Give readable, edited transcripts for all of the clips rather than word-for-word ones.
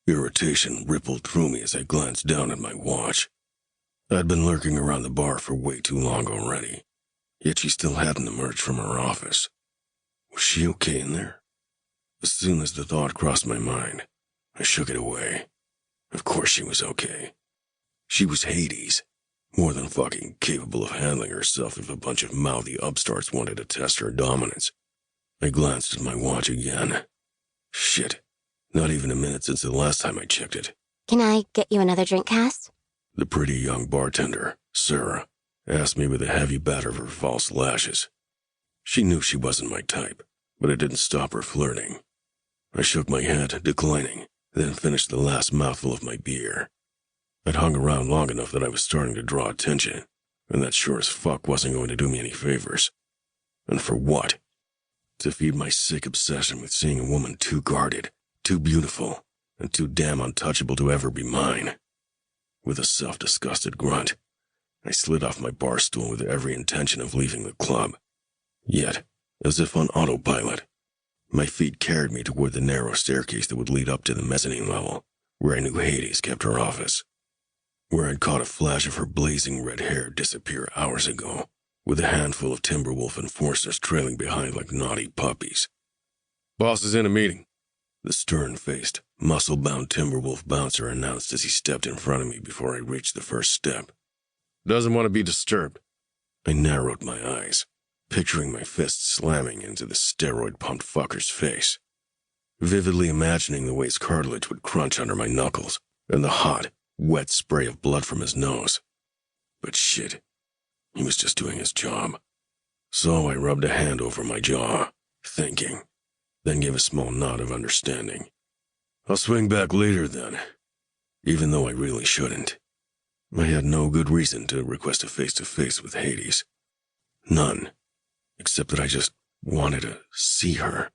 Irritation rippled through me as I glanced down at my watch. I'd been lurking around the bar for way too long already, yet she still hadn't emerged from her office. Was she okay in there? As soon as the thought crossed my mind, I shook it away. Of course she was okay. She was Hades, more than fucking capable of handling herself if a bunch of mouthy upstarts wanted to test her dominance. I glanced at my watch again. Shit, not even a minute since the last time I checked it. Can I get you another drink, Cass? The pretty young bartender, Sarah, asked me with a heavy batter of her false lashes. She knew she wasn't my type, but it didn't stop her flirting. I shook my head, declining, then finished the last mouthful of my beer. I'd hung around long enough that I was starting to draw attention, and that sure as fuck wasn't going to do me any favors. And for what? To feed my sick obsession with seeing a woman too guarded, too beautiful, and too damn untouchable to ever be mine. With a self-disgusted grunt, I slid off my bar stool with every intention of leaving the club. Yet, as if on autopilot, my feet carried me toward the narrow staircase that would lead up to the mezzanine level, where I knew Hades kept her office. Where I'd caught a flash of her blazing red hair disappear hours ago, with a handful of Timberwolf enforcers trailing behind like naughty puppies. "Boss is in a meeting," the stern-faced, muscle-bound Timberwolf bouncer announced as he stepped in front of me before I reached the first step. "Doesn't want to be disturbed." I narrowed my eyes, picturing my fist slamming into the steroid-pumped fucker's face, vividly imagining the way his cartilage would crunch under my knuckles and the hot, wet spray of blood from his nose. But shit, he was just doing his job. So I rubbed a hand over my jaw, thinking, then gave a small nod of understanding. "I'll swing back later then," even though I really shouldn't. I had no good reason to request a face-to-face with Hades. None, except that I just wanted to see her.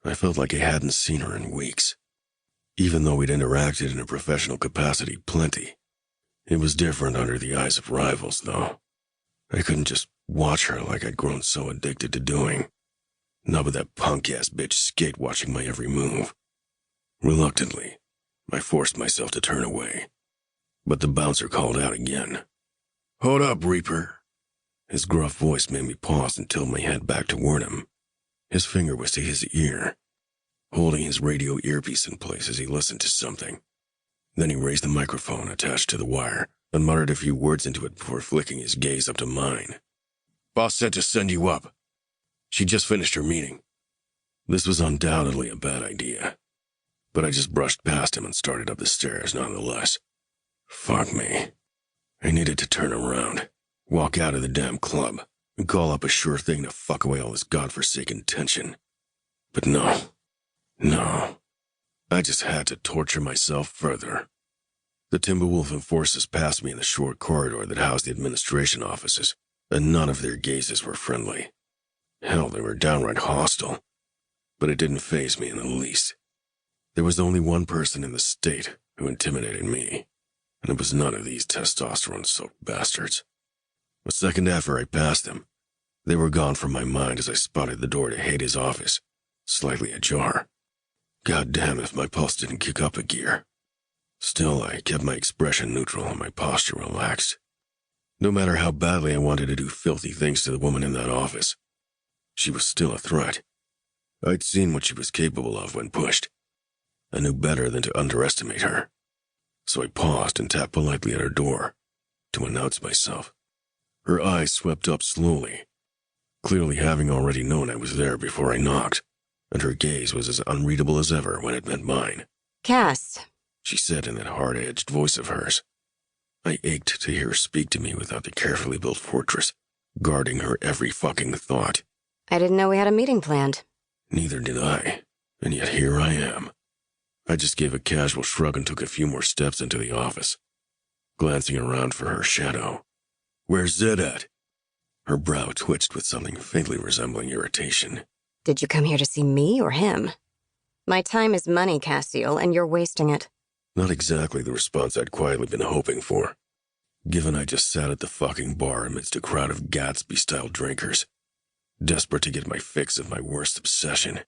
I felt like I hadn't seen her in weeks. Even though we'd interacted in a professional capacity plenty, it was different under the eyes of rivals, though. I couldn't just watch her like I'd grown so addicted to doing. Not with that punk-ass bitch skate-watching my every move. Reluctantly, I forced myself to turn away. But the bouncer called out again. "Hold up, Reaper." His gruff voice made me pause and tilt my head back toward him. His finger was to his ear, holding his radio earpiece in place as he listened to something. Then he raised the microphone attached to the wire and muttered a few words into it before flicking his gaze up to mine. "Boss said to send you up. She just finished her meeting." This was undoubtedly a bad idea, but I just brushed past him and started up the stairs nonetheless. Fuck me. I needed to turn around, walk out of the damn club, and call up a sure thing to fuck away all this godforsaken tension. But no. I just had to torture myself further. The Timberwolf enforcers passed me in the short corridor that housed the administration offices, and none of their gazes were friendly. Hell, they were downright hostile. But it didn't faze me in the least. There was only one person in the state who intimidated me, and it was none of these testosterone-soaked bastards. A second after I passed them, they were gone from my mind as I spotted the door to Hades' office, slightly ajar. God damn if my pulse didn't kick up a gear. Still, I kept my expression neutral and my posture relaxed. No matter how badly I wanted to do filthy things to the woman in that office, she was still a threat. I'd seen what she was capable of when pushed. I knew better than to underestimate her. So I paused and tapped politely at her door to announce myself. Her eyes swept up slowly, clearly having already known I was there before I knocked, and her gaze was as unreadable as ever when it met mine. "Cass," she said in that hard-edged voice of hers. I ached to hear her speak to me without the carefully built fortress, guarding her every fucking thought. "I didn't know we had a meeting planned." Neither did I, and yet here I am. I just gave a casual shrug and took a few more steps into the office, glancing around for her shadow. "Where's Zed at?" Her brow twitched with something faintly resembling irritation. "Did you come here to see me or him? My time is money, Cassiel, and you're wasting it." Not exactly the response I'd quietly been hoping for, given I just sat at the fucking bar amidst a crowd of Gatsby-style drinkers, desperate to get my fix of my worst obsession.